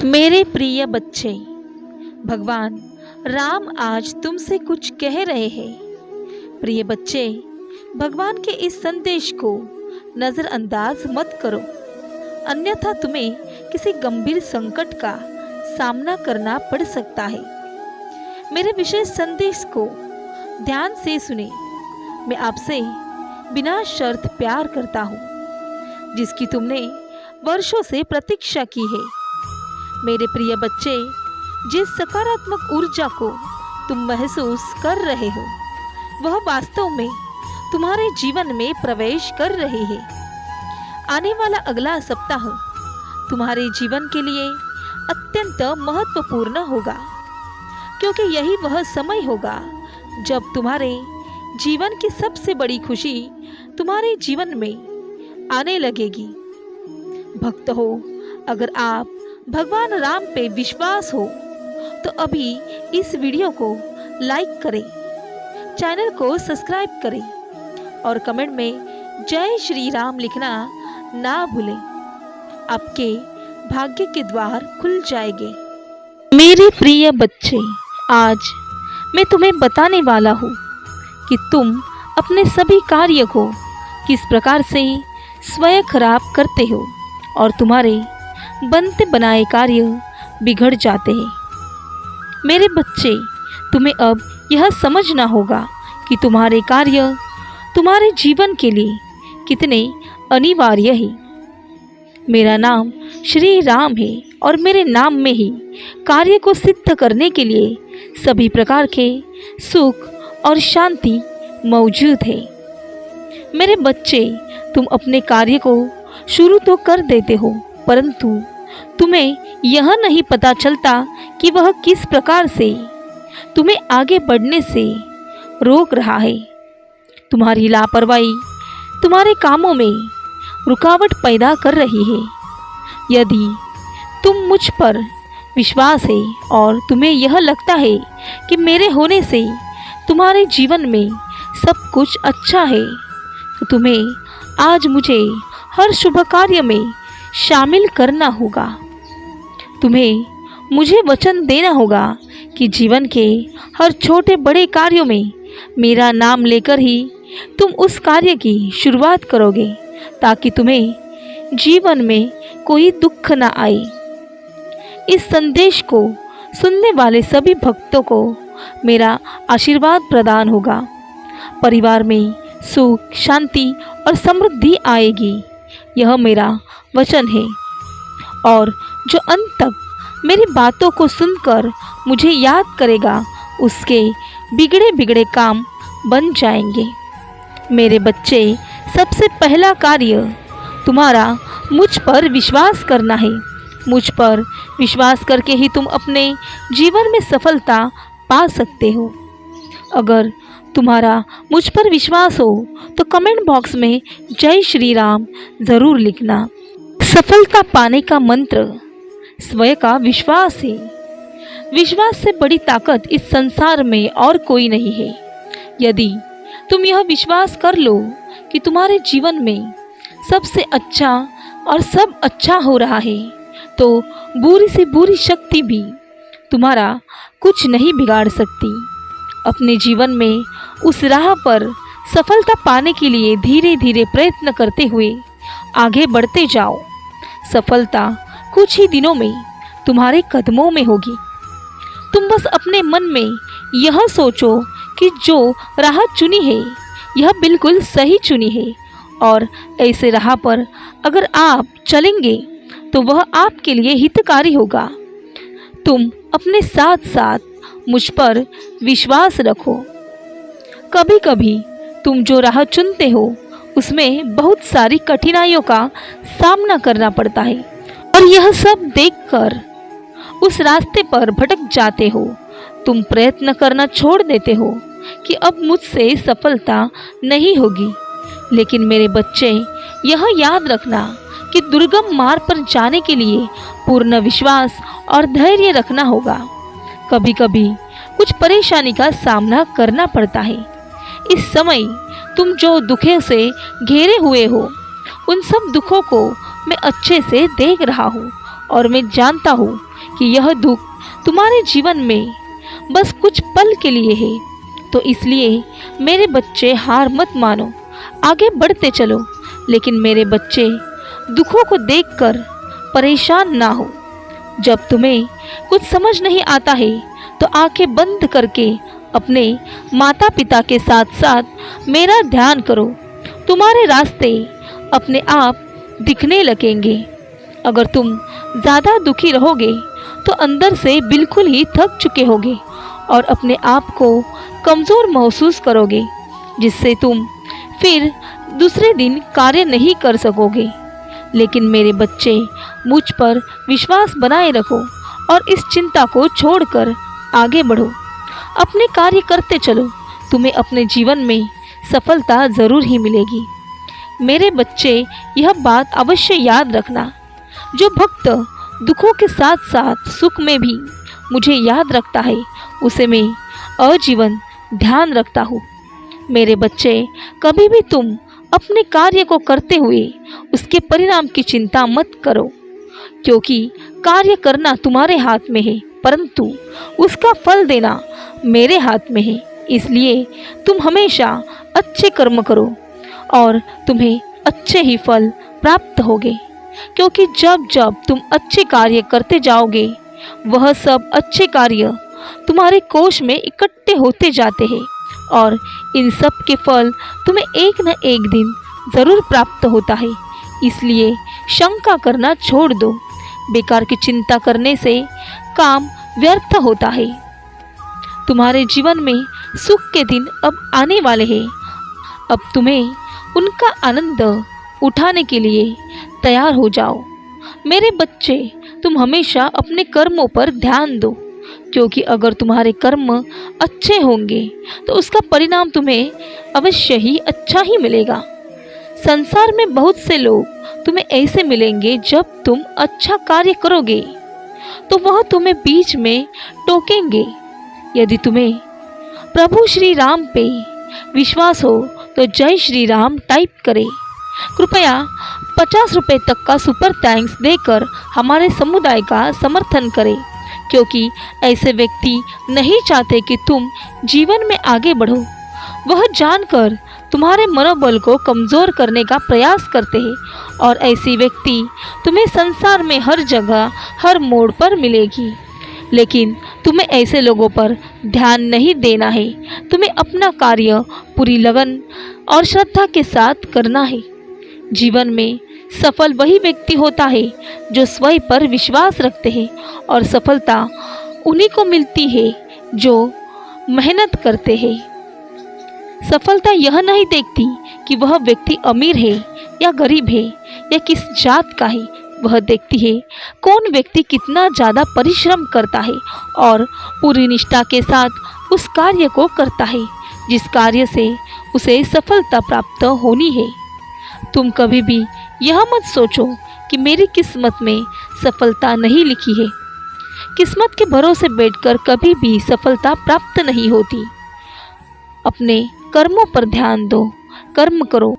मेरे प्रिय बच्चे, भगवान राम आज तुमसे कुछ कह रहे हैं। प्रिय बच्चे, भगवान के इस संदेश को नज़रअंदाज मत करो, अन्यथा तुम्हें किसी गंभीर संकट का सामना करना पड़ सकता है। मेरे विशेष संदेश को ध्यान से सुने। मैं आपसे बिना शर्त प्यार करता हूँ, जिसकी तुमने वर्षों से प्रतीक्षा की है। मेरे प्रिय बच्चे, जिस सकारात्मक ऊर्जा को तुम महसूस कर रहे हो, वह वास्तव में तुम्हारे जीवन में प्रवेश कर रही है। आने वाला अगला सप्ताह तुम्हारे जीवन के लिए अत्यंत महत्वपूर्ण होगा, क्योंकि यही वह समय होगा जब तुम्हारे जीवन की सबसे बड़ी खुशी तुम्हारे जीवन में आने लगेगी। भक्त हो, अगर आप भगवान राम पे विश्वास हो तो अभी इस वीडियो को लाइक करें, चैनल को सब्सक्राइब करें और कमेंट में जय श्री राम लिखना ना भूलें। आपके भाग्य के द्वार खुल जाएंगे। मेरे प्रिय बच्चे, आज मैं तुम्हें बताने वाला हूँ कि तुम अपने सभी कार्य को किस प्रकार से स्वयं खराब करते हो और तुम्हारे बनते बनाए कार्य बिगड़ जाते हैं। मेरे बच्चे, तुम्हें अब यह समझना होगा कि तुम्हारे कार्य तुम्हारे जीवन के लिए कितने अनिवार्य है। मेरा नाम श्री राम है और मेरे नाम में ही कार्य को सिद्ध करने के लिए सभी प्रकार के सुख और शांति मौजूद है। मेरे बच्चे, तुम अपने कार्य को शुरू तो कर देते हो, परंतु तुम्हें यह नहीं पता चलता कि वह किस प्रकार से तुम्हें आगे बढ़ने से रोक रहा है। तुम्हारी लापरवाही तुम्हारे कामों में रुकावट पैदा कर रही है। यदि तुम मुझ पर विश्वास है और तुम्हें यह लगता है कि मेरे होने से तुम्हारे जीवन में सब कुछ अच्छा है, तो तुम्हें आज मुझे हर शुभ कार्य में शामिल करना होगा। तुम्हें मुझे वचन देना होगा कि जीवन के हर छोटे बड़े कार्यों में मेरा नाम लेकर ही तुम उस कार्य की शुरुआत करोगे, ताकि तुम्हें जीवन में कोई दुख न आए। इस संदेश को सुनने वाले सभी भक्तों को मेरा आशीर्वाद प्रदान होगा। परिवार में सुख, शांति और समृद्धि आएगी, यह मेरा वचन है। और जो अंत तक मेरी बातों को सुनकर मुझे याद करेगा, उसके बिगड़े बिगड़े काम बन जाएंगे। मेरे बच्चे, सबसे पहला कार्य तुम्हारा मुझ पर विश्वास करना है। मुझ पर विश्वास करके ही तुम अपने जीवन में सफलता पा सकते हो। अगर तुम्हारा मुझ पर विश्वास हो तो कमेंट बॉक्स में जय श्री राम ज़रूर लिखना। सफलता पाने का मंत्र स्वयं का विश्वास है। विश्वास से बड़ी ताकत इस संसार में और कोई नहीं है। यदि तुम यह विश्वास कर लो कि तुम्हारे जीवन में सबसे अच्छा और सब अच्छा हो रहा है, तो बुरी से बुरी शक्ति भी तुम्हारा कुछ नहीं बिगाड़ सकती। अपने जीवन में उस राह पर सफलता पाने के लिए धीरे धीरे प्रयत्न करते हुए आगे बढ़ते जाओ। सफलता कुछ ही दिनों में तुम्हारे कदमों में होगी। तुम बस अपने मन में यह सोचो कि जो राह चुनी है यह बिल्कुल सही चुनी है, और ऐसे राह पर अगर आप चलेंगे तो वह आपके लिए हितकारी होगा। तुम अपने साथ साथ मुझ पर विश्वास रखो। कभी कभी तुम जो राह चुनते हो उसमें बहुत सारी कठिनाइयों का सामना करना पड़ता है, और यह सब देखकर उस रास्ते पर भटक जाते हो। तुम प्रयत्न करना छोड़ देते हो कि अब मुझसे सफलता नहीं होगी। लेकिन मेरे बच्चे, यह याद रखना कि दुर्गम मार्ग पर जाने के लिए पूर्ण विश्वास और धैर्य रखना होगा। कभी कभी कुछ परेशानी का सामना करना पड़ता है। इस समय तुम जो दुखों से घेरे हुए हो, उन सब दुखों को मैं अच्छे से देख रहा हूँ और मैं जानता हूँ कि यह दुख तुम्हारे जीवन में बस कुछ पल के लिए है। तो इसलिए मेरे बच्चे हार मत मानो, आगे बढ़ते चलो। लेकिन मेरे बच्चे दुखों को देखकर परेशान ना हो। जब तुम्हें कुछ समझ नहीं आता है तो आंखें बंद करके अपने माता पिता के साथ साथ मेरा ध्यान करो। तुम्हारे रास्ते अपने आप दिखने लगेंगे। अगर तुम ज़्यादा दुखी रहोगे तो अंदर से बिल्कुल ही थक चुके होगे और अपने आप को कमज़ोर महसूस करोगे, जिससे तुम फिर दूसरे दिन कार्य नहीं कर सकोगे। लेकिन मेरे बच्चे, मुझ पर विश्वास बनाए रखो और इस चिंता को छोड़कर आगे बढ़ो। अपने कार्य करते चलो, तुम्हें अपने जीवन में सफलता ज़रूर ही मिलेगी। मेरे बच्चे, यह बात अवश्य याद रखना, जो भक्त दुखों के साथ साथ सुख में भी मुझे याद रखता है, उसे मैं आजीवन ध्यान रखता हूँ। मेरे बच्चे, कभी भी तुम अपने कार्य को करते हुए उसके परिणाम की चिंता मत करो, क्योंकि कार्य करना तुम्हारे हाथ में है, परंतु उसका फल देना मेरे हाथ में है। इसलिए तुम हमेशा अच्छे कर्म करो और तुम्हें अच्छे ही फल प्राप्त होंगे, क्योंकि जब जब तुम अच्छे कार्य करते जाओगे, वह सब अच्छे कार्य तुम्हारे कोष में इकट्ठे होते जाते हैं और इन सब के फल तुम्हें एक न एक दिन ज़रूर प्राप्त होता है। इसलिए शंका करना छोड़ दो। बेकार की चिंता करने से काम व्यर्थ होता है। तुम्हारे जीवन में सुख के दिन अब आने वाले हैं। अब तुम्हें उनका आनंद उठाने के लिए तैयार हो जाओ। मेरे बच्चे, तुम हमेशा अपने कर्मों पर ध्यान दो, क्योंकि अगर तुम्हारे कर्म अच्छे होंगे तो उसका परिणाम तुम्हें अवश्य ही अच्छा ही मिलेगा। संसार में बहुत से लोग तुम्हें ऐसे मिलेंगे, जब तुम अच्छा कार्य करोगे तो वह तुम्हें बीच में टोकेंगे। यदि तुम्हें प्रभु श्री राम पे विश्वास हो तो जय श्री राम टाइप करें। कृपया 50 रुपये तक का सुपर थैंक्स देकर हमारे समुदाय का समर्थन करें, क्योंकि ऐसे व्यक्ति नहीं चाहते कि तुम जीवन में आगे बढ़ो। वह जानकर तुम्हारे मनोबल को कमज़ोर करने का प्रयास करते हैं और ऐसी व्यक्ति तुम्हें संसार में हर जगह हर मोड़ पर मिलेगी। लेकिन तुम्हें ऐसे लोगों पर ध्यान नहीं देना है। तुम्हें अपना कार्य पूरी लगन और श्रद्धा के साथ करना है। जीवन में सफल वही व्यक्ति होता है जो स्वयं पर विश्वास रखते हैं, और सफलता उन्हीं को मिलती है जो मेहनत करते हैं। सफलता यह नहीं देखती कि वह व्यक्ति अमीर है या गरीब है या किस जात का है। वह देखती है कौन व्यक्ति कितना ज़्यादा परिश्रम करता है और पूरी निष्ठा के साथ उस कार्य को करता है जिस कार्य से उसे सफलता प्राप्त होनी है। तुम कभी भी यह मत सोचो कि मेरी किस्मत में सफलता नहीं लिखी है। किस्मत के भरोसे बैठकर कभी भी सफलता प्राप्त नहीं होती। अपने कर्मों पर ध्यान दो, कर्म करो।